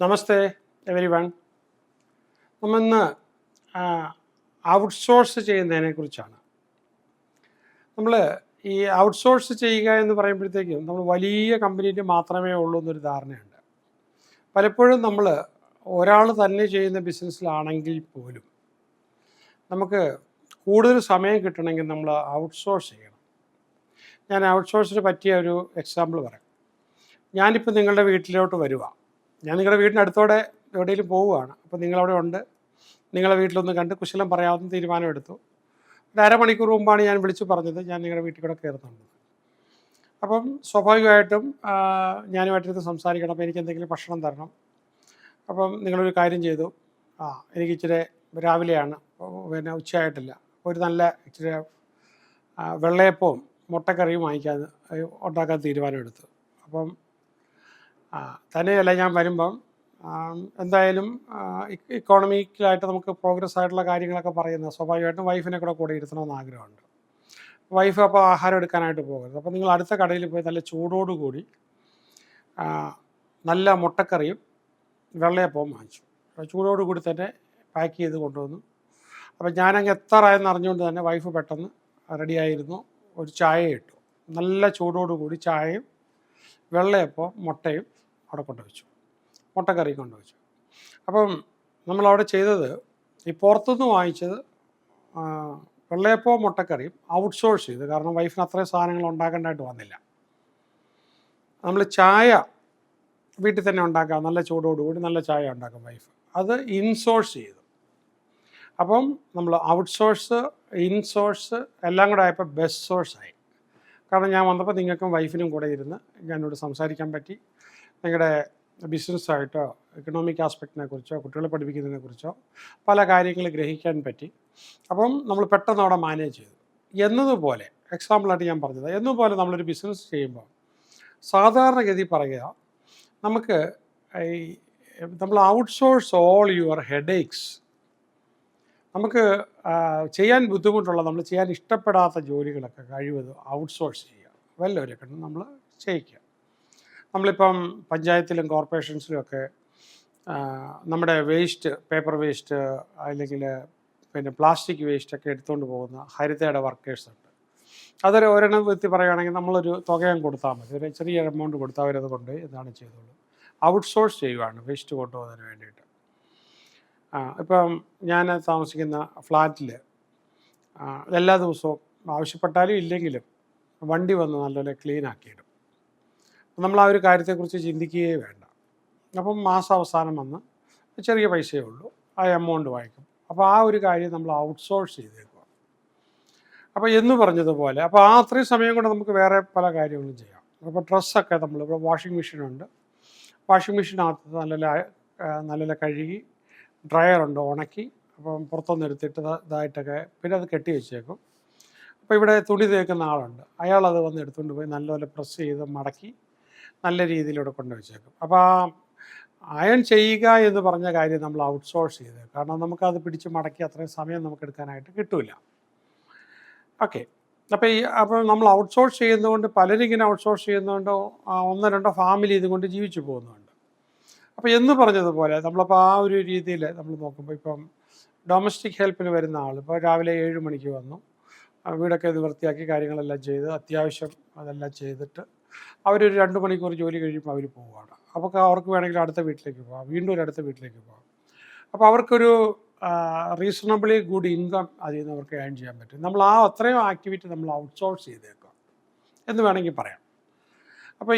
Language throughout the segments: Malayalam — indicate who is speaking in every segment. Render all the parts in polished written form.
Speaker 1: നമസ്തേ എവരി വൺ. നമ്മിന്ന് ഔട്ട്സോഴ്സ് ചെയ്യുന്നതിനെക്കുറിച്ചാണ്. നമ്മൾ ഈ ഔട്ട്സോഴ്സ് ചെയ്യുക എന്ന് പറയുമ്പോഴത്തേക്കും നമ്മൾ വലിയ കമ്പനിയിൽ മാത്രമേ ഉള്ളൂ എന്നൊരു ധാരണയുണ്ട്. പലപ്പോഴും നമ്മൾ ഒരാൾ തന്നെ ചെയ്യുന്ന ബിസിനസ്സിലാണെങ്കിൽ പോലും നമുക്ക് കൂടുതൽ സമയം കിട്ടണമെങ്കിൽ നമ്മൾ ഔട്ട്സോഴ്സ് ചെയ്യണം. ഞാൻ ഔട്ട്സോഴ്സിന് പറ്റിയ ഒരു എക്സാമ്പിൾ പറയാം. ഞാനിപ്പോൾ നിങ്ങളുടെ വീട്ടിലോട്ട് വരുക. ഞാൻ നിങ്ങളുടെ വീടിനടുത്തോടെ എവിടെയെങ്കിലും പോവുകയാണ്. അപ്പോൾ നിങ്ങളവിടെ ഉണ്ട്. നിങ്ങളെ വീട്ടിലൊന്ന് കണ്ട് കുശലം പറയാവുന്ന തീരുമാനമെടുത്തു. ഒരു അരമണിക്കൂർ മുമ്പാണ് ഞാൻ വിളിച്ചു പറഞ്ഞത് ഞാൻ നിങ്ങളുടെ വീട്ടിൽ കൂടെ കയറുന്നുണ്ട്. അപ്പം സ്വാഭാവികമായിട്ടും ഞാനുമായിട്ടിരുന്ന് സംസാരിക്കണം. അപ്പോൾ എനിക്ക് എന്തെങ്കിലും ഭക്ഷണം തരണം. അപ്പം നിങ്ങളൊരു കാര്യം ചെയ്തു. എനിക്ക് ഇച്ചിരി രാവിലെയാണ്, പിന്നെ ഉച്ചയായിട്ടില്ല, ഒരു നല്ല ഇച്ചിരി വെള്ളയപ്പവും മുട്ടക്കറിയും ഉണ്ടാക്കാൻ തീരുമാനമെടുത്തു. അപ്പം തന്നെയല്ല, ഞാൻ വരുമ്പം എന്തായാലും ഇക്കോണമിക്കലായിട്ട് നമുക്ക് പ്രോഗ്രസ് ആയിട്ടുള്ള കാര്യങ്ങളൊക്കെ പറയുന്നത് സ്വാഭാവികമായിട്ടും വൈഫിനെ കൂടെ ഇരുത്തണമെന്ന് ആഗ്രഹമുണ്ട്. വൈഫ് അപ്പോൾ ആഹാരം എടുക്കാനായിട്ട് പോകരുത്. അപ്പോൾ നിങ്ങൾ അടുത്ത കടയിൽ പോയി നല്ല ചൂടോടുകൂടി നല്ല മുട്ടക്കറിയും വെള്ളയപ്പവും വാങ്ങിച്ചു. ചൂടോടുകൂടി തന്നെ പാക്ക് ചെയ്ത് കൊണ്ടുവന്നു. അപ്പോൾ ഞാനങ്ങ് എത്താറായെന്ന് അറിഞ്ഞുകൊണ്ട് തന്നെ വൈഫ് പെട്ടെന്ന് റെഡിയായിരുന്നു. ഒരു ചായ ഇട്ടു. നല്ല ചൂടോടുകൂടി ചായയും വെള്ളയപ്പവും മുട്ടയും അവിടെ കൊണ്ടുവച്ചു, മുട്ടക്കറി കൊണ്ടുവച്ചു. അപ്പം നമ്മളവിടെ ചെയ്തത്, ഈ പുറത്തുനിന്ന് വാങ്ങിച്ചത് വെള്ളയപ്പവും മുട്ടക്കറിയും ഔട്ട്സോഴ്സ് ചെയ്ത്. കാരണം വൈഫിന് അത്രയും സാധനങ്ങൾ ഉണ്ടാക്കേണ്ടതായിട്ട് വന്നില്ല. നമ്മൾ ചായ വീട്ടിൽ തന്നെ ഉണ്ടാക്കാം, നല്ല ചൂടോടുകൂടി നല്ല ചായ ഉണ്ടാക്കും വൈഫ്. അത് ഇൻസോഴ്സ് ചെയ്തു. അപ്പം നമ്മൾ ഔട്ട്സോഴ്സ്, ഇൻസോഴ്സ് എല്ലാം കൂടെ ആയപ്പോൾ ബെസ്റ്റ് സോഴ്സായി. കാരണം ഞാൻ വന്നപ്പോൾ നിങ്ങൾക്കും വൈഫിനും കൂടെ ഇരുന്ന് ഞാനോട് സംസാരിക്കാൻ പറ്റി. നിങ്ങളുടെ ബിസിനസ്സായിട്ടോ എക്കണോമിക് ആസ്പെക്റ്റിനെ കുറിച്ചോ കുട്ടികളെ പഠിപ്പിക്കുന്നതിനെ കുറിച്ചോ പല കാര്യങ്ങൾ ഗ്രഹിക്കാൻ പറ്റി. അപ്പം നമ്മൾ പെട്ടെന്ന് അവിടെ മാനേജ് ചെയ്തു. എന്നതുപോലെ എക്സാമ്പിളായിട്ട് ഞാൻ പറഞ്ഞത്, എന്നതുപോലെ നമ്മളൊരു ബിസിനസ് ചെയ്യുമ്പോൾ സാധാരണഗതി പറയുക, നമുക്ക് ഈ നമ്മൾ ഔട്ട്സോഴ്സ് ഓൾ യുവർ ഹെഡേക്സ്. നമുക്ക് ചെയ്യാൻ ബുദ്ധിമുട്ടുള്ള, നമ്മൾ ചെയ്യാൻ ഇഷ്ടപ്പെടാത്ത ജോലികളൊക്കെ കഴിവതും ഔട്ട്സോഴ്സ് ചെയ്യുക. വല്ലവരെയൊക്കെ നമ്മൾ ചെയ്യിക്കുക. നമ്മളിപ്പം പഞ്ചായത്തിലും കോർപ്പറേഷൻസിലും ഒക്കെ നമ്മുടെ വേസ്റ്റ്, പേപ്പർ വേസ്റ്റ് അല്ലെങ്കിൽ പിന്നെ പ്ലാസ്റ്റിക് വേസ്റ്റൊക്കെ എടുത്തുകൊണ്ട് പോകുന്ന ഹരിതയുടെ വർക്കേഴ്സുണ്ട്. അതൊരു ഒരെണ്ണം വ്യക്തി പറയുകയാണെങ്കിൽ നമ്മളൊരു തുകയും കൊടുത്താൽ മതി, ഒരു ചെറിയ എമൗണ്ട് കൊടുത്താൽ അവരത് കൊണ്ട് എന്താണ് ചെയ്തോളൂ. ഔട്ട്സോഴ്സ് ചെയ്യുകയാണ് വേസ്റ്റ് കൊണ്ടുപോകുന്നതിന് വേണ്ടിയിട്ട്. ഇപ്പം ഞാൻ താമസിക്കുന്ന ഫ്ലാറ്റിൽ എല്ലാ ദിവസവും ആവശ്യപ്പെട്ടാലും ഇല്ലെങ്കിലും വണ്ടി വന്ന് നല്ലപോലെ ക്ലീൻ ആക്കിയിടും. നമ്മൾ ആ ഒരു കാര്യത്തെക്കുറിച്ച് ചിന്തിക്കുകയേ വേണ്ട. അപ്പം മാസാവസാനം വന്ന് ചെറിയ പൈസയേ ഉള്ളൂ, ആ എമൗണ്ട് വാങ്ങിക്കും. അപ്പോൾ ആ ഒരു കാര്യം നമ്മൾ ഔട്ട്സോഴ്സ് ചെയ്തേക്കുക. അപ്പോൾ എന്ന് പറഞ്ഞതുപോലെ അപ്പോൾ അത്രയും സമയം കൊണ്ട് നമുക്ക് വേറെ പല കാര്യങ്ങളും ചെയ്യാം. അപ്പോൾ ഡ്രസ്സൊക്കെ നമ്മളിപ്പോൾ വാഷിംഗ് മെഷീനുണ്ട്. വാഷിംഗ് മെഷീനകത്ത് നല്ല കഴുകി, ഡ്രയറുണ്ട്, ഉണക്കി, അപ്പം പുറത്തൊന്ന് എടുത്തിട്ട് ഇതായിട്ടൊക്കെ പിന്നെ അത് കെട്ടി വെച്ചേക്കും. അപ്പോൾ ഇവിടെ തുണി തേക്കുന്ന ആളുണ്ട്, അയാളത് വന്ന് എടുത്തുകൊണ്ട് പോയി നല്ലപോലെ പ്രസ് ചെയ്ത് മടക്കി നല്ല രീതിയിലൂടെ കൊണ്ടുവച്ചേക്കും. അപ്പോൾ അയൺ ചെയ്യുക എന്ന് പറഞ്ഞ കാര്യം നമ്മൾ ഔട്ട്സോഴ്സ് ചെയ്ത്, കാരണം നമുക്കത് പിടിച്ച് മടക്കി അത്രയും സമയം നമുക്ക് എടുക്കാനായിട്ട് കിട്ടില്ല. ഓക്കെ. അപ്പോൾ നമ്മൾ ഔട്ട്സോഴ്സ് ചെയ്യുന്നതുകൊണ്ട്, പലരും ഇങ്ങനെ ഔട്ട്സോഴ്സ് ചെയ്യുന്നതുകൊണ്ട് ഒന്നോ രണ്ടോ ഫാമിലി ഇതുകൊണ്ട് ജീവിച്ചു പോകുന്നുണ്ട്. അപ്പോൾ എന്ന് പറഞ്ഞതുപോലെ നമ്മളപ്പോൾ ആ ഒരു രീതിയിൽ നമ്മൾ നോക്കുമ്പോൾ, ഇപ്പം ഡൊമസ്റ്റിക് ഹെൽപ്പിന് വരുന്ന ആൾ ഇപ്പോൾ രാവിലെ 7 മണിക്ക് വന്നു, വീടൊക്കെ ഇത് വൃത്തിയാക്കി കാര്യങ്ങളെല്ലാം ചെയ്ത് അത്യാവശ്യം അതെല്ലാം ചെയ്തിട്ട് അവരൊരു 2 മണിക്കൂർ ജോലി കഴിയുമ്പോൾ അവർ പോവുകയാണ്. അപ്പോൾ അവർക്ക് വേണമെങ്കിൽ അടുത്ത വീട്ടിലേക്ക് പോകാം, വീണ്ടും ഒരു അടുത്ത വീട്ടിലേക്ക് പോകാം. അപ്പോൾ അവർക്കൊരു റീസണബിളി ഗുഡ് ഇൻകം അതിൽ നിന്ന് അവർക്ക് ഏൺ ചെയ്യാൻ പറ്റും. നമ്മൾ അത്രയും ആക്ടിവിറ്റി നമ്മൾ ഔട്ട്സോഴ്സ് ചെയ്തേക്കുക എന്ന് വേണമെങ്കിൽ പറയാം. അപ്പോൾ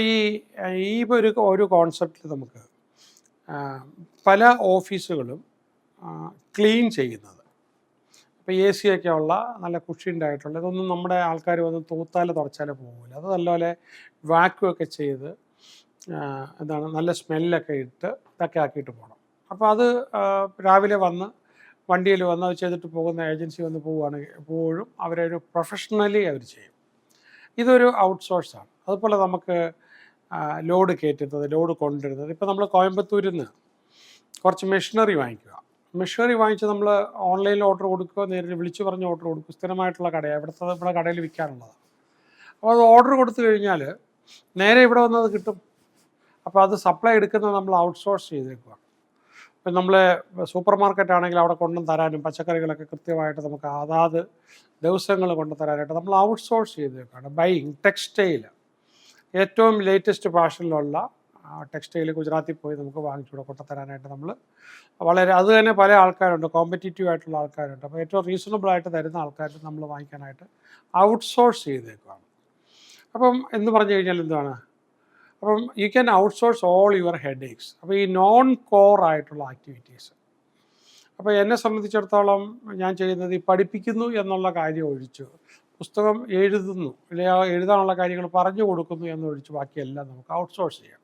Speaker 1: ഈ ഒരു കോൺസെപ്റ്റിൽ നമുക്ക് പല ഓഫീസുകളും ക്ലീൻ ചെയ്യുന്നത്, ഇപ്പോൾ AC ഒക്കെ ഉള്ള നല്ല കുഷ്യൻഡ് ആയിട്ടുള്ള, ഇതൊന്നും നമ്മുടെ ആൾക്കാർ വന്ന് തൂത്താൽ തുടച്ചാൽ പോകില്ല. അത് നല്ലപോലെ വാക്യൂം ഒക്കെ ചെയ്ത് നല്ല സ്മെല്ലൊക്കെ ഇട്ട് ഇതൊക്കെ ആക്കിയിട്ട് പോകണം. അപ്പോൾ അത് രാവിലെ വന്ന് വണ്ടിയിൽ വന്ന് അത് ചെയ്തിട്ട് പോകുന്ന ഏജൻസി വന്ന് പോവുകയാണെങ്കിൽ എപ്പോഴും അവരൊരു പ്രൊഫഷണലി അവർ ചെയ്യും. ഇതൊരു ഔട്ട്സോഴ്സാണ്. അതുപോലെ നമുക്ക് ലോഡ് കയറ്റുന്നത്, ലോഡ് കൊണ്ടുവരുന്നത്. ഇപ്പോൾ നമ്മൾ കോയമ്പത്തൂരിൽ നിന്ന് കുറച്ച് മെഷീനറി വാങ്ങിക്കുക. മെഷീനറി വാങ്ങിച്ച് നമ്മൾ ഓൺലൈനിൽ ഓർഡർ കൊടുക്കുക, നേരിട്ട് വിളിച്ചു പറഞ്ഞ് ഓർഡർ കൊടുക്കുക. സ്ഥിരമായിട്ടുള്ള കടയാണ്, ഇവിടെ കടയിൽ വിൽക്കാനുള്ളതാണ്. അപ്പോൾ അത് ഓർഡർ കൊടുത്തു കഴിഞ്ഞാൽ നേരെ ഇവിടെ വന്നത് കിട്ടും. അപ്പോൾ അത് സപ്ലൈ എടുക്കുന്നത് നമ്മൾ ഔട്ട്സോഴ്സ് ചെയ്തേക്കുകയാണ്. ഇപ്പം നമ്മൾ സൂപ്പർ മാർക്കറ്റ് ആണെങ്കിൽ അവിടെ കൊണ്ടു തരാനും പച്ചക്കറികളൊക്കെ കൃത്യമായിട്ട് നമുക്ക് അതാത് ദിവസങ്ങൾ കൊണ്ടു തരാനായിട്ട് നമ്മൾ ഔട്ട്സോഴ്സ് ചെയ്തേക്കുകയാണ്. ബൈയിങ് ടെക്സ്റ്റൈൽ, ഏറ്റവും ലേറ്റസ്റ്റ് ഫാഷനിലുള്ള ടെക്സ്റ്റൈൽ ഗുജറാത്തിൽ പോയി നമുക്ക് വാങ്ങിച്ചുകൂടെ കൊണ്ടുതരാനായിട്ട് നമ്മൾ വളരെ അത് തന്നെ പല ആൾക്കാരുണ്ട്, കോമ്പറ്റീറ്റീവ് ആയിട്ടുള്ള ആൾക്കാരുണ്ട്. അപ്പോൾ ഏറ്റവും റീസണബിൾ ആയിട്ട് തരുന്ന ആൾക്കാർ നമ്മൾ വാങ്ങിക്കാനായിട്ട് ഔട്ട്സോഴ്സ് ചെയ്തേക്കുകയാണ്. അപ്പം എന്ന് പറഞ്ഞു കഴിഞ്ഞാൽ എന്താണ്, അപ്പം you can outsource all your head aches. അപ്പോൾ ഈ നോൺ കോർ ആയിട്ടുള്ള ആക്ടിവിറ്റീസ്, അപ്പോൾ എന്നെ സംബന്ധിച്ചിടത്തോളം ഞാൻ ചെയ്യുന്നത് ഈ പഠിപ്പിക്കുന്നു എന്നുള്ള കാര്യം ഒഴിച്ചു, പുസ്തകം എഴുതുന്നു അല്ലെങ്കിൽ എഴുതാനുള്ള കാര്യങ്ങൾ പറഞ്ഞു കൊടുക്കുന്നു എന്നൊഴിച്ച് ബാക്കിയെല്ലാം നമുക്ക് ഔട്ട്സോഴ്സ് ചെയ്യാം.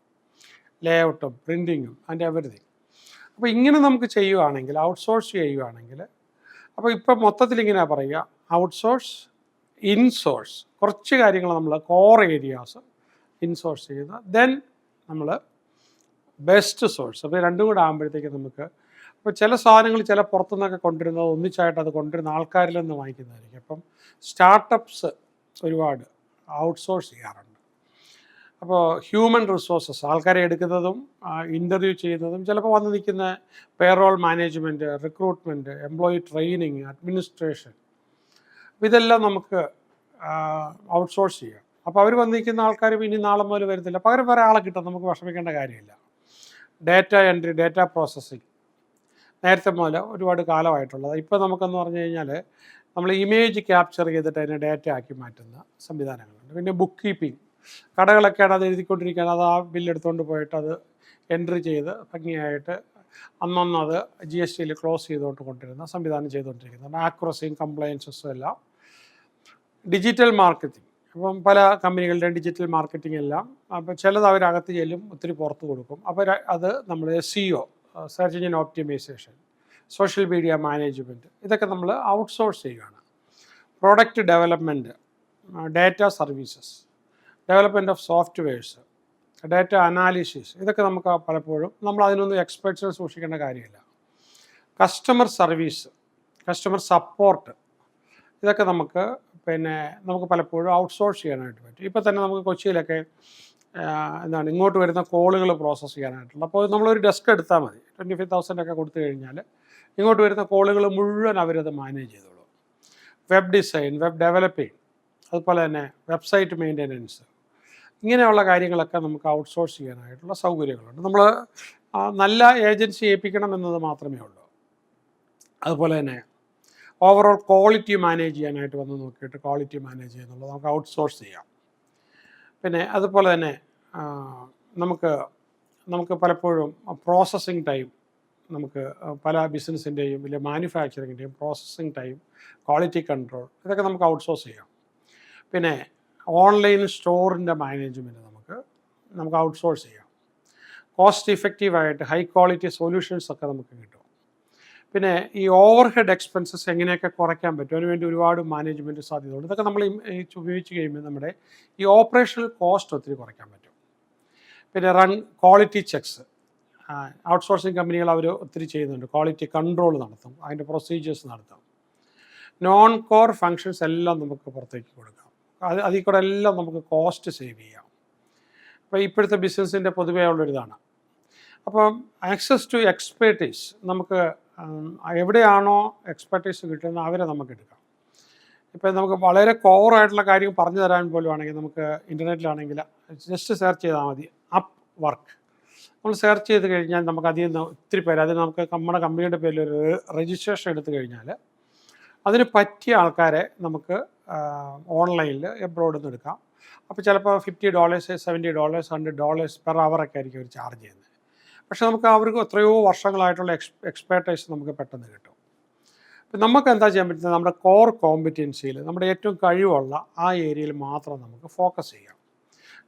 Speaker 1: ലേഔട്ടും പ്രിൻറ്റിങ്ങും ആൻഡ് എവറിതിങ്. അപ്പോൾ ഇങ്ങനെ നമുക്ക് ചെയ്യുകയാണെങ്കിൽ, ഔട്ട്സോഴ്സ് ചെയ്യുകയാണെങ്കിൽ, അപ്പോൾ ഇപ്പം മൊത്തത്തിൽ ഇങ്ങനെയാണ് പറയുക, ഔട്ട്സോഴ്സ്, ഇൻസോഴ്സ്. കുറച്ച് കാര്യങ്ങൾ നമ്മൾ കോർ ഏരിയാസ് ഇൻസോഴ്സ് ചെയ്ത് ദെൻ നമ്മൾ ബെസ്റ്റ് സോഴ്സ്. അപ്പോൾ രണ്ടും കൂടെ ആകുമ്പോഴത്തേക്ക് നമുക്ക് ഇപ്പോൾ ചില സാധനങ്ങൾ ചില പുറത്തുനിന്നൊക്കെ കൊണ്ടുവരുന്നത് ഒന്നിച്ചായിട്ട് അത് കൊണ്ടുവരുന്ന ആൾക്കാരിൽ നിന്ന് വാങ്ങിക്കുന്നതായിരിക്കും. അപ്പം സ്റ്റാർട്ടപ്സ് ഒരുപാട് ഔട്ട്സോഴ്സ് ചെയ്യാറുണ്ട്. അപ്പോൾ ഹ്യൂമൻ റിസോഴ്സസ്, ആൾക്കാരെ എടുക്കുന്നതും ഇൻ്റർവ്യൂ ചെയ്യുന്നതും, ചിലപ്പോൾ വന്ന് നിൽക്കുന്ന payroll management, recruitment, employee training, administration, ഇതെല്ലാം നമുക്ക് ഔട്ട്സോഴ്സ് ചെയ്യാം. അപ്പോൾ അവർ വന്നിരിക്കുന്ന ആൾക്കാർ ഇനി നാളെ മുതൽ വരുന്നില്ല, പകരം വേറെ ആളെ കിട്ടും, നമുക്ക് വിഷമിക്കേണ്ട കാര്യമില്ല. ഡേറ്റ എൻട്രി, ഡേറ്റ പ്രോസസ്സിങ് നേരത്തെ മുതൽ ഒരുപാട് കാലമായിട്ടുള്ളത്. ഇപ്പോൾ നമുക്കെന്ന് പറഞ്ഞു കഴിഞ്ഞാൽ നമ്മൾ ഇമേജ് ക്യാപ്ചർ ചെയ്തിട്ട് അതിനെ ഡേറ്റ ആക്കി മാറ്റുന്ന സംവിധാനങ്ങളുണ്ട്. പിന്നെ ബുക്ക് കീപ്പിംഗ്, കടകളൊക്കെയാണ് അത് എഴുതിക്കൊണ്ടിരിക്കുകയാണ്, അത് ആ ബില്ലെടുത്തുകൊണ്ട് പോയിട്ട് അത് എൻട്രി ചെയ്ത് ഭംഗിയായിട്ട് അന്നൊന്നത് GSTയിൽ ക്ലോസ് ചെയ്തുകൊണ്ട് കൊണ്ടിരുന്ന സംവിധാനം ചെയ്തുകൊണ്ടിരിക്കുന്നുണ്ട്. ആക്യുറസിയും കംപ്ലയൻസസും എല്ലാം. ഡിജിറ്റൽ മാർക്കറ്റിംഗ്, അപ്പം പല കമ്പനികളുടെയും ഡിജിറ്റൽ മാർക്കറ്റിംഗ് എല്ലാം, അപ്പോൾ ചിലത് അവരകത്ത് ചെല്ലും, ഒത്തിരി പുറത്ത് കൊടുക്കും. അപ്പോൾ അത് നമ്മൾ SEO, search engine optimisation, social media management, ഇതൊക്കെ നമ്മൾ ഔട്ട്സോഴ്സ് ചെയ്യുകയാണ്. Product development, data services, development of softwares, data analysis, ഇതൊക്കെ നമുക്ക് പലപ്പോഴും നമ്മൾ അതിനൊന്നും എക്സ്പെർട്സിനെ സൂക്ഷിക്കേണ്ട കാര്യമില്ല. കസ്റ്റമർ സർവീസ്, കസ്റ്റമർ സപ്പോർട്ട്, ഇതൊക്കെ നമുക്ക് പലപ്പോഴും ഔട്ട്സോഴ്സ് ചെയ്യാനായിട്ട് പറ്റും. ഇപ്പോൾ തന്നെ നമുക്ക് കൊച്ചിയിലൊക്കെ ഇങ്ങോട്ട് വരുന്ന കോളുകൾ പ്രോസസ്സ് ചെയ്യാനായിട്ടുള്ള, അപ്പോൾ നമ്മളൊരു ഡെസ്ക് എടുത്താൽ മതി, 25,000 ഒക്കെ കൊടുത്തു കഴിഞ്ഞാൽ ഇങ്ങോട്ട് വരുന്ന കോളുകൾ മുഴുവൻ അവരത് മാനേജ് ചെയ്തോളൂ. വെബ് ഡിസൈൻ, വെബ് ഡെവലപ്പിംഗ്, അതുപോലെ തന്നെ വെബ്സൈറ്റ് മെയിൻ്റെനൻസ്, ഇങ്ങനെയുള്ള കാര്യങ്ങളൊക്കെ നമുക്ക് ഔട്ട്സോഴ്സ് ചെയ്യാനായിട്ടുള്ള സൗകര്യങ്ങളുണ്ട്. നമ്മൾ നല്ല ഏജൻസി ഏൽപ്പിക്കണം എന്നത് മാത്രമേ ഉള്ളൂ. അതുപോലെ തന്നെ ഓവറോൾ ക്വാളിറ്റി മാനേജ് ചെയ്യാനായിട്ട് വന്ന് നോക്കിയിട്ട് ക്വാളിറ്റി മാനേജ് ചെയ്യുന്നുള്ളത് നമുക്ക് ഔട്ട്സോഴ്സ് ചെയ്യാം. പിന്നെ അതുപോലെ തന്നെ നമുക്ക് പലപ്പോഴും പ്രോസസ്സിങ് ടൈം, നമുക്ക് പല ബിസിനസ്സിൻ്റെയും വലിയ മാനുഫാക്ചറിങ്ങിൻ്റെയും പ്രോസസ്സിങ് ടൈം, ക്വാളിറ്റി കൺട്രോൾ, ഇതൊക്കെ നമുക്ക് ഔട്ട്സോഴ്സ് ചെയ്യാം. പിന്നെ ഓൺലൈൻ സ്റ്റോറിൻ്റെ മാനേജ്മെൻറ്റ് നമുക്ക് ഔട്ട്സോഴ്സ് ചെയ്യാം. കോസ്റ്റ് ഇഫക്റ്റീവായിട്ട് ഹൈ ക്വാളിറ്റി സൊല്യൂഷൻസ് ഒക്കെ നമുക്ക് കിട്ടും. പിന്നെ ഈ ഓവർ ഹെഡ് എക്സ്പെൻസസ് എങ്ങനെയൊക്കെ കുറയ്ക്കാൻ പറ്റും, അതിനുവേണ്ടി ഒരുപാട് മാനേജ്മെൻറ്റ് സാധ്യതയുണ്ട്. ഇതൊക്കെ നമ്മൾ ഉപയോഗിച്ച് കഴിയുമ്പോൾ നമ്മുടെ ഈ ഓപ്പറേഷണൽ കോസ്റ്റ് ഒത്തിരി കുറയ്ക്കാൻ പറ്റും. പിന്നെ ക്വാളിറ്റി ചെക്സ്, ഔട്ട്സോഴ്സിങ് കമ്പനികൾ അവർ ഒത്തിരി ചെയ്യുന്നുണ്ട്. ക്വാളിറ്റി കൺട്രോൾ നടത്തും, അതിൻ്റെ പ്രൊസീജിയേഴ്സ് നടത്തും. നോൺ കോർ ഫങ്ഷൻസ് എല്ലാം നമുക്ക് പുറത്തേക്ക് കൊടുക്കാം. അതിൽ കൂടെ എല്ലാം നമുക്ക് കോസ്റ്റ് സേവ് ചെയ്യാം. അപ്പോൾ ഇപ്പോഴത്തെ ബിസിനസ്സിൻ്റെ പൊതുവേ ഉള്ളൊരിതാണ്. അപ്പം ആക്സസ് ടു എക്സ്പെർട്ടീസ്, നമുക്ക് എവിടെയാണോ എക്സ്പെർട്ടീസ് കിട്ടുന്നത് അവരെ നമുക്ക് എടുക്കാം. ഇപ്പം നമുക്ക് വളരെ കോറായിട്ടുള്ള കാര്യം പറഞ്ഞു തരാൻ പോലും ആണെങ്കിൽ നമുക്ക് ഇൻ്റർനെറ്റിലാണെങ്കിൽ ജസ്റ്റ് സെർച്ച് ചെയ്താൽ മതി, അപ്പ് വർക്ക്. നമ്മൾ സെർച്ച് ചെയ്ത് കഴിഞ്ഞാൽ നമുക്ക് അതിൽ നിന്ന് ഒത്തിരി പേര്, അതിന് നമുക്ക് നമ്മുടെ കമ്പനിയുടെ പേരിൽ ഒരു രജിസ്ട്രേഷൻ എടുത്തു കഴിഞ്ഞാൽ അതിന് പറ്റിയ ആൾക്കാരെ നമുക്ക് ഓൺലൈനിൽ എബ്രോഡിൽ നിന്ന് എടുക്കാം. അപ്പോൾ ചിലപ്പോൾ $50, $70, $100 പെർ അവറൊക്കെ ആയിരിക്കും അവർ ചാർജ് ചെയ്യുന്നത്. പക്ഷേ നമുക്ക് അവർക്ക് എത്രയോ വർഷങ്ങളായിട്ടുള്ള എക്സ്പെർട്ടൈസ് നമുക്ക് പെട്ടെന്ന് കിട്ടും. അപ്പം നമുക്ക് എന്താ ചെയ്യാൻ പറ്റുന്നത്, നമ്മുടെ കോർ കോമ്പറ്റൻസിയിൽ നമ്മുടെ ഏറ്റവും കഴിവുള്ള ആ ഏരിയയിൽ മാത്രം നമുക്ക് ഫോക്കസ് ചെയ്യാം.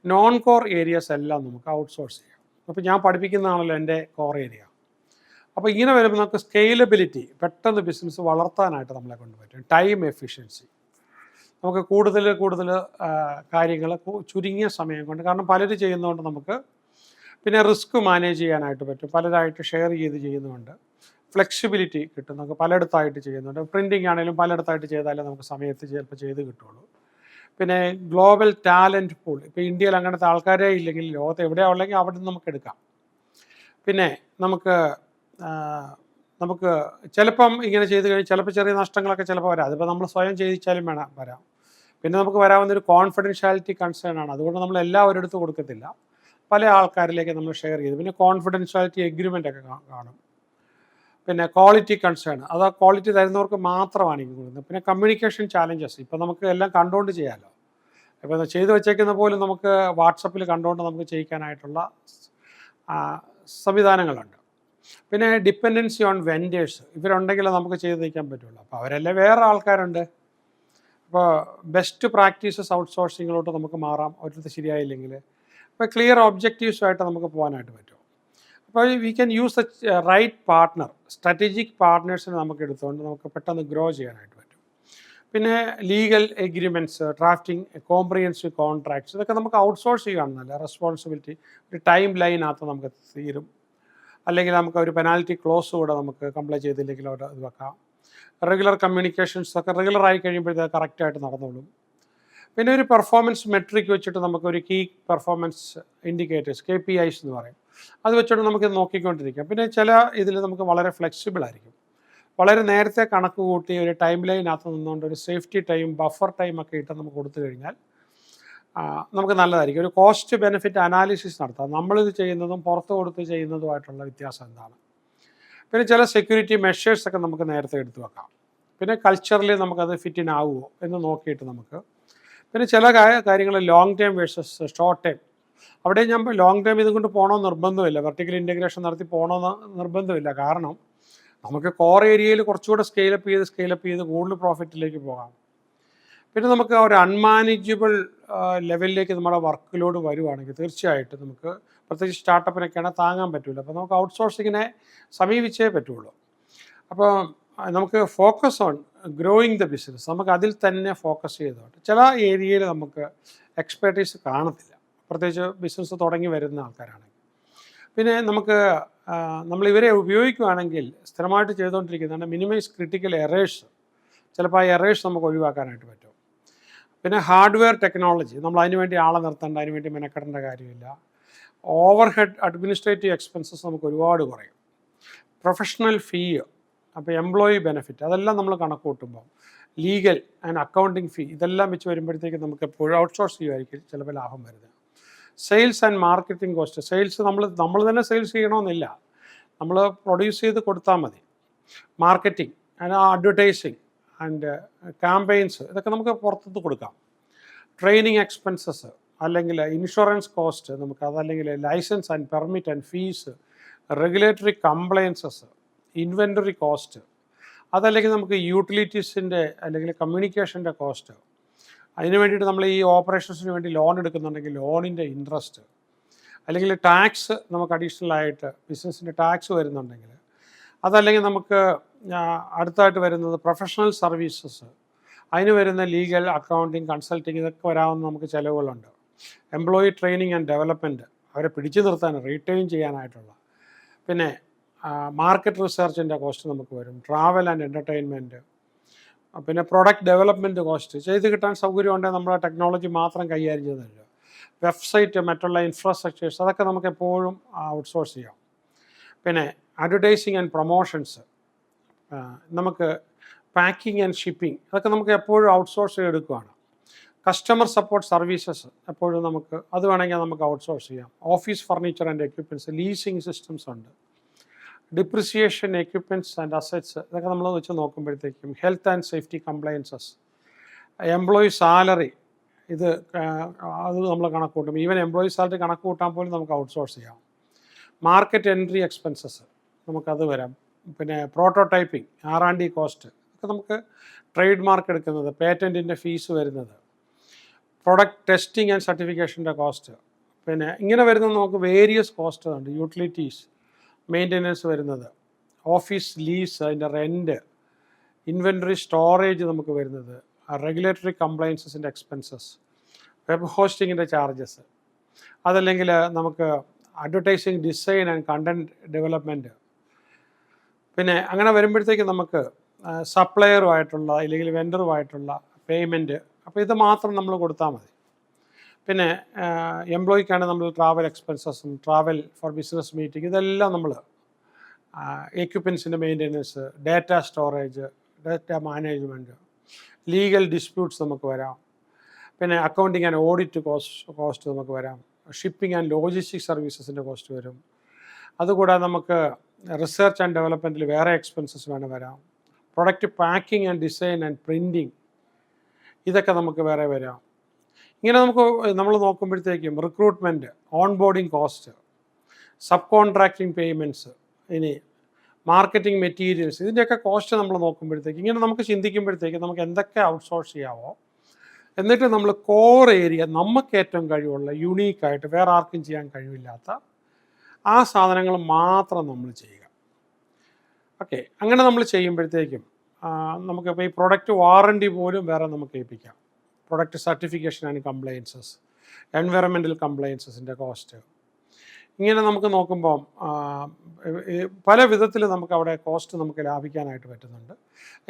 Speaker 1: നോൺ കോർ ഏരിയസ് എല്ലാം നമുക്ക് ഔട്ട്സോഴ്സ് ചെയ്യാം. അപ്പോൾ ഞാൻ പഠിപ്പിക്കുന്നതാണല്ലോ എൻ്റെ കോർ ഏരിയ. അപ്പോൾ ഇങ്ങനെ വരുമ്പോൾ നമുക്ക് സ്കെയിലബിലിറ്റി, പെട്ടെന്ന് ബിസിനസ് വളർത്താനായിട്ട് നമ്മളെ കൊണ്ട് പറ്റും. ടൈം എഫിഷ്യൻസി, നമുക്ക് കൂടുതൽ കാര്യങ്ങൾ ചുരുങ്ങിയ സമയം കൊണ്ട്, കാരണം പലരും ചെയ്യുന്നതുകൊണ്ട് നമുക്ക് പിന്നെ റിസ്ക് മാനേജ് ചെയ്യാനായിട്ട് പറ്റും. പലരായിട്ട് ഷെയർ ചെയ്ത് ചെയ്യുന്നതുകൊണ്ട് ഫ്ലെക്സിബിലിറ്റി കിട്ടും. നമുക്ക് പലയിടത്തായിട്ട് ചെയ്യുന്നുണ്ട്. പ്രിൻറ്റിങ് ആണെങ്കിലും പലയിടത്തായിട്ട് ചെയ്താലേ നമുക്ക് സമയത്ത് ചിലപ്പോൾ ചെയ്ത് കിട്ടുള്ളൂ. പിന്നെ ഗ്ലോബൽ ടാലൻറ്റ് പൂൾ, ഇപ്പോൾ ഇന്ത്യയിൽ അങ്ങനത്തെ ആൾക്കാരേ ഇല്ലെങ്കിൽ ലോകത്ത് എവിടെയാണ് ഉള്ളെങ്കിൽ അവിടെ നിന്ന് നമുക്ക് എടുക്കാം. പിന്നെ നമുക്ക് നമുക്ക് ചിലപ്പം ഇങ്ങനെ ചെയ്ത് കഴിഞ്ഞാൽ ചിലപ്പോൾ ചെറിയ നഷ്ടങ്ങളൊക്കെ ചിലപ്പോൾ വരാം. അതിപ്പോൾ നമ്മൾ സ്വയം ചെയ്യിച്ചാലും വരാം. പിന്നെ നമുക്ക് വരാവുന്നൊരു കോൺഫിഡൻഷ്യാലിറ്റി കൺസേൺ ആണ്. അതുകൊണ്ട് നമ്മൾ എല്ലാവരുടെ അടുത്ത് കൊടുക്കത്തില്ല, പല ആൾക്കാരിലേക്ക് നമ്മൾ ഷെയർ ചെയ്ത്. പിന്നെ കോൺഫിഡൻഷ്യാലിറ്റി എഗ്രിമെൻ്റ് ഒക്കെ കാണും. പിന്നെ ക്വാളിറ്റി കൺസേൺ, അത് ആ ക്വാളിറ്റി തരുന്നവർക്ക് മാത്രമാണ് എനിക്ക് കൊടുക്കുന്നത്. പിന്നെ കമ്മ്യൂണിക്കേഷൻ ചാലഞ്ചസ്, ഇപ്പോൾ നമുക്ക് എല്ലാം കണ്ടുകൊണ്ട് ചെയ്യാമല്ലോ. ഇപ്പോൾ ചെയ്തു വെച്ചേക്കുന്ന പോലും നമുക്ക് വാട്സപ്പിൽ കണ്ടുകൊണ്ട് നമുക്ക് ചെയ്യിക്കാനായിട്ടുള്ള സംവിധാനങ്ങളുണ്ട്. പിന്നെ ഡിപ്പെൻഡൻസി ഓൺ വെൻഡേഴ്സ്, ഇവരുണ്ടെങ്കിൽ നമുക്ക് ചെയ്ത് നിൽക്കാൻ പറ്റുള്ളൂ. അപ്പോൾ അവരല്ലേ വേറെ ആൾക്കാരുണ്ട്. അപ്പോൾ ബെസ്റ്റ് പ്രാക്ടീസസ് ഔട്ട്സോഴ്സിങ്ങിലോട്ട് നമുക്ക് മാറാം ഒരിടത്ത് ശരിയായില്ലെങ്കിൽ. അപ്പോൾ ക്ലിയർ ഒബ്ജക്റ്റീവ്സുമായിട്ട് നമുക്ക് പോകാനായിട്ട് പറ്റും. അപ്പോൾ we can use the right partner, strategic പാർട്ട്നേഴ്സിനെ നമുക്ക് എടുത്തുകൊണ്ട് നമുക്ക് പെട്ടെന്ന് ഗ്രോ ചെയ്യാനായിട്ട് പറ്റും. പിന്നെ legal agreements, drafting, comprehensive contracts, ഇതൊക്കെ നമുക്ക് ഔട്ട്സോഴ്സ് ചെയ്യുകയാണെന്നല്ല. റെസ്പോൺസിബിലിറ്റി ഒരു ടൈം ലൈനകത്ത് നമുക്ക് തീരും. അല്ലെങ്കിൽ നമുക്ക് ഒരു പെനാൽറ്റി ക്ലോസ് കൂടെ നമുക്ക് കംപ്ലൈ ചെയ്തില്ലെങ്കിൽ ഇത് വെക്കാം. റെഗുലർ കമ്മ്യൂണിക്കേഷൻസ് ഒക്കെ റെഗുലറായി കഴിയുമ്പോഴത്തേക്ക് കറക്റ്റായിട്ട് നടന്നോളും. പിന്നെ ഒരു പെർഫോമൻസ് മെട്രിക് വെച്ചിട്ട് നമുക്കൊരു കീ പെർഫോമൻസ് ഇൻഡിക്കേറ്റേഴ്സ്, KPIs എന്ന് പറയും, അത് വെച്ചിട്ട് നമുക്കിത് നോക്കിക്കൊണ്ടിരിക്കാം. പിന്നെ ചില ഇതിൽ നമുക്ക് വളരെ ഫ്ലെക്സിബിൾ ആയിരിക്കും. വളരെ നേരത്തെ കണക്ക് കൂട്ടി ഒരു ടൈം ലൈനകത്ത് നിന്നുകൊണ്ട് ഒരു സേഫ്റ്റി ടൈം, ബഫർ ടൈം ഒക്കെ ഇട്ട് നമുക്ക് കൊടുത്തു കഴിഞ്ഞാൽ നമുക്ക് നല്ലതായിരിക്കും. ഒരു കോസ്റ്റ് ബെനിഫിറ്റ് അനാലിസിസ് നടത്താം, നമ്മളിത് ചെയ്യുന്നതും പുറത്ത് കൊടുത്ത് ചെയ്യുന്നതുമായിട്ടുള്ള വ്യത്യാസം എന്താണ്. പിന്നെ ചില സെക്യൂരിറ്റി മെഷേഴ്സൊക്കെ നമുക്ക് നേരത്തെ എടുത്തു വെക്കാം. പിന്നെ കൾച്ചറലി നമുക്കത് ഫിറ്റിൻ ആവുമോ എന്ന് നോക്കിയിട്ട് നമുക്ക്. പിന്നെ ചില കാര്യങ്ങൾ long time versus short time, അവിടെ ഞാൻ ലോങ് ടൈം ഇതും കൊണ്ട് പോകണമെന്ന് നിർബന്ധമില്ല, വെർട്ടിക്കൽ ഇൻറ്റഗ്രേഷൻ നടത്തി പോകണമെന്ന് നിർബന്ധമില്ല. കാരണം നമുക്ക് കോർ ഏരിയയിൽ കുറച്ചുകൂടെ സ്കെയിലപ്പ് ചെയ്ത് കൂടുതൽ പ്രോഫിറ്റിലേക്ക് പോകാം. പിന്നെ നമുക്ക് ഒരു അൺമാനേജബിൾ ലെവലിലേക്ക് നമ്മുടെ വർക്ക് ലോഡ് വരുവാണെങ്കിൽ തീർച്ചയായിട്ടും നമുക്ക്, പ്രത്യേകിച്ച് സ്റ്റാർട്ടപ്പിനൊക്കെയാണ്, താങ്ങാൻ പറ്റില്ല. അപ്പോൾ നമുക്ക് ഔട്ട്സോഴ്സിങ്ങിനെ സമീപിച്ചേ പറ്റുള്ളൂ. അപ്പോൾ നമുക്ക് focus on growing the business, നമുക്ക് അതിൽ തന്നെ ഫോക്കസ് ചെയ്തോട്ടെ. ചില ഏരിയയിൽ നമുക്ക് എക്സ്പെർട്ടീസ് കാണത്തില്ല, പ്രത്യേകിച്ച് ബിസിനസ് തുടങ്ങി വരുന്ന ആൾക്കാരാണെങ്കിൽ. പിന്നെ നമുക്ക് നമ്മൾ ഇവരെ ഉപയോഗിക്കുകയാണെങ്കിൽ സ്ഥിരമായിട്ട് ചെയ്തുകൊണ്ടിരിക്കുന്നതാണ് മിനിമൈസ് ക്രിട്ടിക്കൽ എറേഴ്സ്. ചിലപ്പോൾ ആ എറേഴ്സ് നമുക്ക് ഒഴിവാക്കാനായിട്ട് പറ്റും. പിന്നെ ഹാർഡ്വെയർ ടെക്നോളജി, നമ്മൾ അതിനുവേണ്ടി ആളെ നിർത്തേണ്ട, അതിനുവേണ്ടി മെനക്കെടേണ്ട കാര്യമില്ല. ഓവർ ഹെഡ് അഡ്മിനിസ്ട്രേറ്റീവ് എക്സ്പെൻസസ് നമുക്ക് ഒരുപാട് കുറയും. പ്രൊഫഷണൽ ഫീ, അപ്പോൾ എംപ്ലോയി ബെനിഫിറ്റ്, അതെല്ലാം നമ്മൾ കണക്ക് കൂട്ടുമ്പോൾ ലീഗൽ ആൻഡ് അക്കൗണ്ടിങ് ഫീ, ഇതെല്ലാം വെച്ച് വരുമ്പോഴത്തേക്ക് നമുക്ക് എപ്പോഴും ഔട്ട്സോഴ്സ് ചെയ്യുമായിരിക്കും ചിലപ്പോൾ ലാഭം വരുന്നത്. Sales and marketing cost, sales നമ്മൾ തന്നെ സെയിൽസ് ചെയ്യണമെന്നില്ല, നമ്മൾ പ്രൊഡ്യൂസ് ചെയ്ത് കൊടുത്താൽ മതി. Marketing and advertising and campaigns, ഇതൊക്കെ നമുക്ക് പുറത്തുനിന്ന് കൊടുക്കാം. ട്രെയിനിങ് എക്സ്പെൻസസ്, അല്ലെങ്കിൽ ഇൻഷുറൻസ് കോസ്റ്റ് നമുക്ക്, അതല്ലെങ്കിൽ license and permit and fees, regulatory compliances, inventory cost, അതല്ലെങ്കിൽ നമുക്ക് യൂട്ടിലിറ്റീസിൻ്റെ അല്ലെങ്കിൽ കമ്മ്യൂണിക്കേഷൻ്റെ കോസ്റ്റ്, അതിന് വേണ്ടിയിട്ട് നമ്മൾ ഈ ഓപ്പറേഷൻസിന് വേണ്ടി ലോൺ എടുക്കുന്നുണ്ടെങ്കിൽ ലോണിൻ്റെ ഇൻട്രസ്റ്റ്, അല്ലെങ്കിൽ ടാക്സ് നമുക്ക് അഡീഷണൽ ആയിട്ട് ബിസിനസ്സിൻ്റെ ടാക്സ് വരുന്നുണ്ടെങ്കിൽ, അതല്ലെങ്കിൽ നമുക്ക് അടുത്തായിട്ട് വരുന്നത് പ്രൊഫഷണൽ സർവീസസ്, അതിന് വരുന്ന ലീഗൽ, അക്കൗണ്ടിങ്, കൺസൾട്ടിങ്, ഇതൊക്കെ വരാവുന്ന നമുക്ക് ചിലവുകളുണ്ട്. എംപ്ലോയി ട്രെയിനിങ് ആൻഡ് ഡെവലപ്മെൻറ്റ്, അവരെ പിടിച്ചു നിർത്താൻ, റീറ്റെയിൻ ചെയ്യാനായിട്ടുള്ള. പിന്നെ മാർക്കറ്റ് റിസർച്ചിൻ്റെ കോസ്റ്റ് നമുക്ക് വരും. ട്രാവൽ ആൻഡ് എൻ്റർടൈൻമെൻറ്റ്, പിന്നെ പ്രൊഡക്റ്റ് ഡെവലപ്മെൻറ്റ് കോസ്റ്റ്, ചെയ്ത് കിട്ടാൻ സൗകര്യം ഉണ്ടെങ്കിൽ നമ്മൾ ടെക്നോളജി മാത്രം കൈകാര്യം ചെയ്തല്ലോ. വെബ്സൈറ്റ്, മറ്റുള്ള ഇൻഫ്രാസ്ട്രക്ചേഴ്സ്, അതൊക്കെ നമുക്ക് എപ്പോഴും ഔട്ട്സോഴ്സ് ചെയ്യാം. പിന്നെ അഡ്വർടൈസിങ് ആൻഡ് പ്രൊമോഷൻസ്, നമുക്ക് പാക്കിംഗ് ആൻഡ് ഷിപ്പിംഗ്, അതൊക്കെ നമുക്ക് എപ്പോഴും ഔട്ട്സോഴ്സ് ചെയ്തെടുക്കുകയാണ്. കസ്റ്റമർ സപ്പോർട്ട് സർവീസസ് എപ്പോഴും നമുക്ക്, അത് വേണമെങ്കിൽ നമുക്ക് ഔട്ട്സോഴ്സ് ചെയ്യാം. Office furniture and equipments, leasing systems ഉണ്ട്. ഡിപ്രിസിയേഷൻ, എക്യുപ്മെൻറ്റ്സ് ആൻഡ് അസറ്റ്സ്, ഇതൊക്കെ നമ്മൾ വെച്ച് നോക്കുമ്പോഴത്തേക്കും health and safety compliances, employee salary, അത് നമ്മൾ കണക്ക് കൂട്ടും. ഈവൻ എംപ്ലോയി സാലറി കണക്ക് കൂട്ടാൻ പോലും നമുക്ക് ഔട്ട്സോഴ്സ് ചെയ്യാം. മാർക്കറ്റ് എൻട്രി എക്സ്പെൻസസ് നമുക്കത് വരാം. പിന്നെ പ്രോട്ടോടൈപ്പിംഗ്, R&D കോസ്റ്റ്, ഒക്കെ നമുക്ക് ട്രേഡ് മാർക്ക് എടുക്കുന്നത്, പേറ്റൻറ്റിൻ്റെ ഫീസ് വരുന്നത്, പ്രൊഡക്റ്റ് ടെസ്റ്റിംഗ് ആൻഡ് സർട്ടിഫിക്കേഷൻ്റെ കോസ്റ്റ്, പിന്നെ ഇങ്ങനെ വരുന്നത് നമുക്ക് വേരിയസ് കോസ്റ്റ് ഉണ്ട്. യൂട്ടിലിറ്റീസ്, മെയിൻ്റെനൻസ് വരുന്നത്, ഓഫീസ് ലീസ്, അതിൻ്റെ റെൻറ്റ്, ഇൻവെൻ്ററി സ്റ്റോറേജ് നമുക്ക് വരുന്നത്, റെഗുലേറ്ററി കംപ്ലയൻസസിൻ്റെ എക്സ്പെൻസസ്, വെബ് ഹോസ്റ്റിങ്ങിൻ്റെ ചാർജസ്, അതല്ലെങ്കിൽ നമുക്ക് advertising, design and content development. പിന്നെ അങ്ങനെ വരുമ്പോഴത്തേക്ക് നമുക്ക് സപ്ലയറുമായിട്ടുള്ള അല്ലെങ്കിൽ വെൻഡറുമായിട്ടുള്ള പേയ്മെൻറ്റ്, അപ്പോൾ ഇത് മാത്രം നമ്മൾ കൊടുത്താൽ മതി. പിന്നെ എംപ്ലോയിക്കാണ് നമ്മൾ ട്രാവൽ എക്സ്പെൻസസും ട്രാവൽ ഫോർ ബിസിനസ് മീറ്റിംഗ് ഇതെല്ലാം നമ്മൾ എക്യുപ്മെൻസിൻ്റെ maintenance, data storage, data management, legal disputes നമുക്ക് വരാം. പിന്നെ അക്കൗണ്ടിങ് ആൻഡ് ഓഡിറ്റ് കോസ്റ്റ് നമുക്ക് വരാം. ഷിപ്പിംഗ് ആൻഡ് ലോജിസ്റ്റിക് സർവീസസിൻ്റെ കോസ്റ്റ് വരും. അതുകൂടാതെ നമുക്ക് റിസർച്ച് ആൻഡ് ഡെവലപ്മെൻറ്റിൽ വേറെ എക്സ്പെൻസസ് വേണം വരാം. Product packing and design and printing ഇതൊക്കെ നമുക്ക് വേറെ വരാം. ഇങ്ങനെ നമ്മൾ നോക്കുമ്പോഴത്തേക്കും recruitment, on boarding cost, sub contracting payments, ഇനി മാർക്കറ്റിംഗ് മെറ്റീരിയൽസ്, ഇതിൻ്റെയൊക്കെ കോസ്റ്റ് നമ്മൾ നോക്കുമ്പോഴത്തേക്ക് ഇങ്ങനെ നമുക്ക് ചിന്തിക്കുമ്പോഴത്തേക്ക് നമുക്ക് എന്തൊക്കെ ഔട്ട്സോഴ്സ് ചെയ്യാമോ, എന്നിട്ട് നമ്മൾ കോർ ഏരിയ നമുക്ക് ഏറ്റവും കഴിവുള്ള യുണീക്കായിട്ട് വേറെ ആർക്കും ചെയ്യാൻ കഴിവില്ലാത്ത ആ സാധനങ്ങൾ മാത്രം നമ്മൾ ചെയ്യുക. ഓക്കെ, അങ്ങനെ നമ്മൾ ചെയ്യുമ്പോഴത്തേക്കും നമുക്കിപ്പോൾ ഈ പ്രൊഡക്റ്റ് വാറണ്ടി പോലും വേറെ നമുക്ക് ഏൽപ്പിക്കാം. Product certification and compliances, environmental കംപ്ലയൻസസിൻ്റെ കോസ്റ്റ്, ഇങ്ങനെ നമുക്ക് നോക്കുമ്പം പല വിധത്തിൽ നമുക്ക് അവിടെ കോസ്റ്റ് നമുക്ക് ലാഭിക്കാനായിട്ട് പറ്റുന്നുണ്ട്.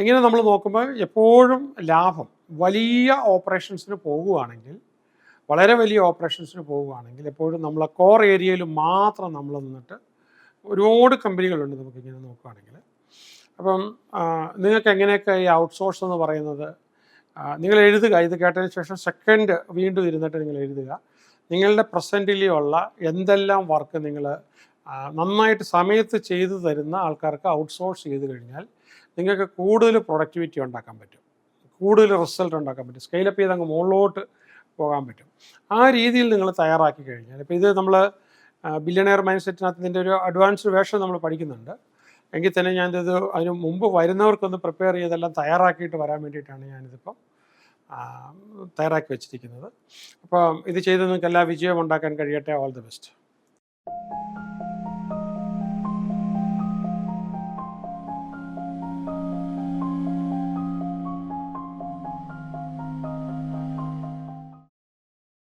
Speaker 1: ഇങ്ങനെ നമ്മൾ നോക്കുമ്പോൾ എപ്പോഴും ലാഭം വലിയ ഓപ്പറേഷൻസിന് പോകുകയാണെങ്കിൽ, വളരെ വലിയ ഓപ്പറേഷൻസിന് പോകുകയാണെങ്കിൽ എപ്പോഴും നമ്മളെ കോർ ഏരിയയിൽ മാത്രം നമ്മൾ നിന്നിട്ട് ഒരുപാട് കമ്പനികളുണ്ട് നമുക്കിങ്ങനെ നോക്കുകയാണെങ്കിൽ. അപ്പം നിങ്ങൾക്ക് എങ്ങനെയൊക്കെ ഈ ഔട്ട്സോഴ്സ് എന്ന് പറയുന്നത് നിങ്ങൾ എഴുതുക. ഇത് കേട്ടതിന് ശേഷം സെക്കൻഡ് വീണ്ടും ഇരുന്നിട്ട് നിങ്ങൾ എഴുതുക. നിങ്ങളുടെ പ്രസൻറ്റിലുള്ള എന്തെല്ലാം വർക്ക് നിങ്ങൾ നന്നായിട്ട് സമയത്ത് ചെയ്തു തരുന്ന ആൾക്കാർക്ക് ഔട്ട്സോഴ്സ് ചെയ്ത് കഴിഞ്ഞാൽ നിങ്ങൾക്ക് കൂടുതൽ പ്രൊഡക്ടിവിറ്റി ഉണ്ടാക്കാൻ പറ്റും, കൂടുതൽ റിസൾട്ട് ഉണ്ടാക്കാൻ പറ്റും, സ്കെയിലപ്പ് ചെയ്ത് അങ്ങ് മുകളിലോട്ട് പോകാൻ പറ്റും. ആ രീതിയിൽ നിങ്ങൾ തയ്യാറാക്കി കഴിഞ്ഞാൽ, ഇപ്പോൾ ഇത് നമ്മൾ ബില്യണയർ മൈൻഡ് സെറ്റിനകത്ത് ഇതിൻ്റെ ഒരു അഡ്വാൻസ്ഡ് വേർഷൻ നമ്മൾ പഠിക്കുന്നുണ്ട്. എങ്കിൽ തന്നെ ഞാനിത് അതിന് മുമ്പ് വരുന്നവർക്കൊന്ന് പ്രിപ്പയർ ചെയ്തെല്ലാം തയ്യാറാക്കിയിട്ട് വരാൻ വേണ്ടിയിട്ടാണ് ഞാനിതിപ്പം തയ്യാറാക്കി വെച്ചിരിക്കുന്നത്. അപ്പം ഇത് ചെയ്ത് നിങ്ങൾക്ക് എല്ലാ വിജയം ഉണ്ടാക്കാൻ കഴിയട്ടെ. All the best.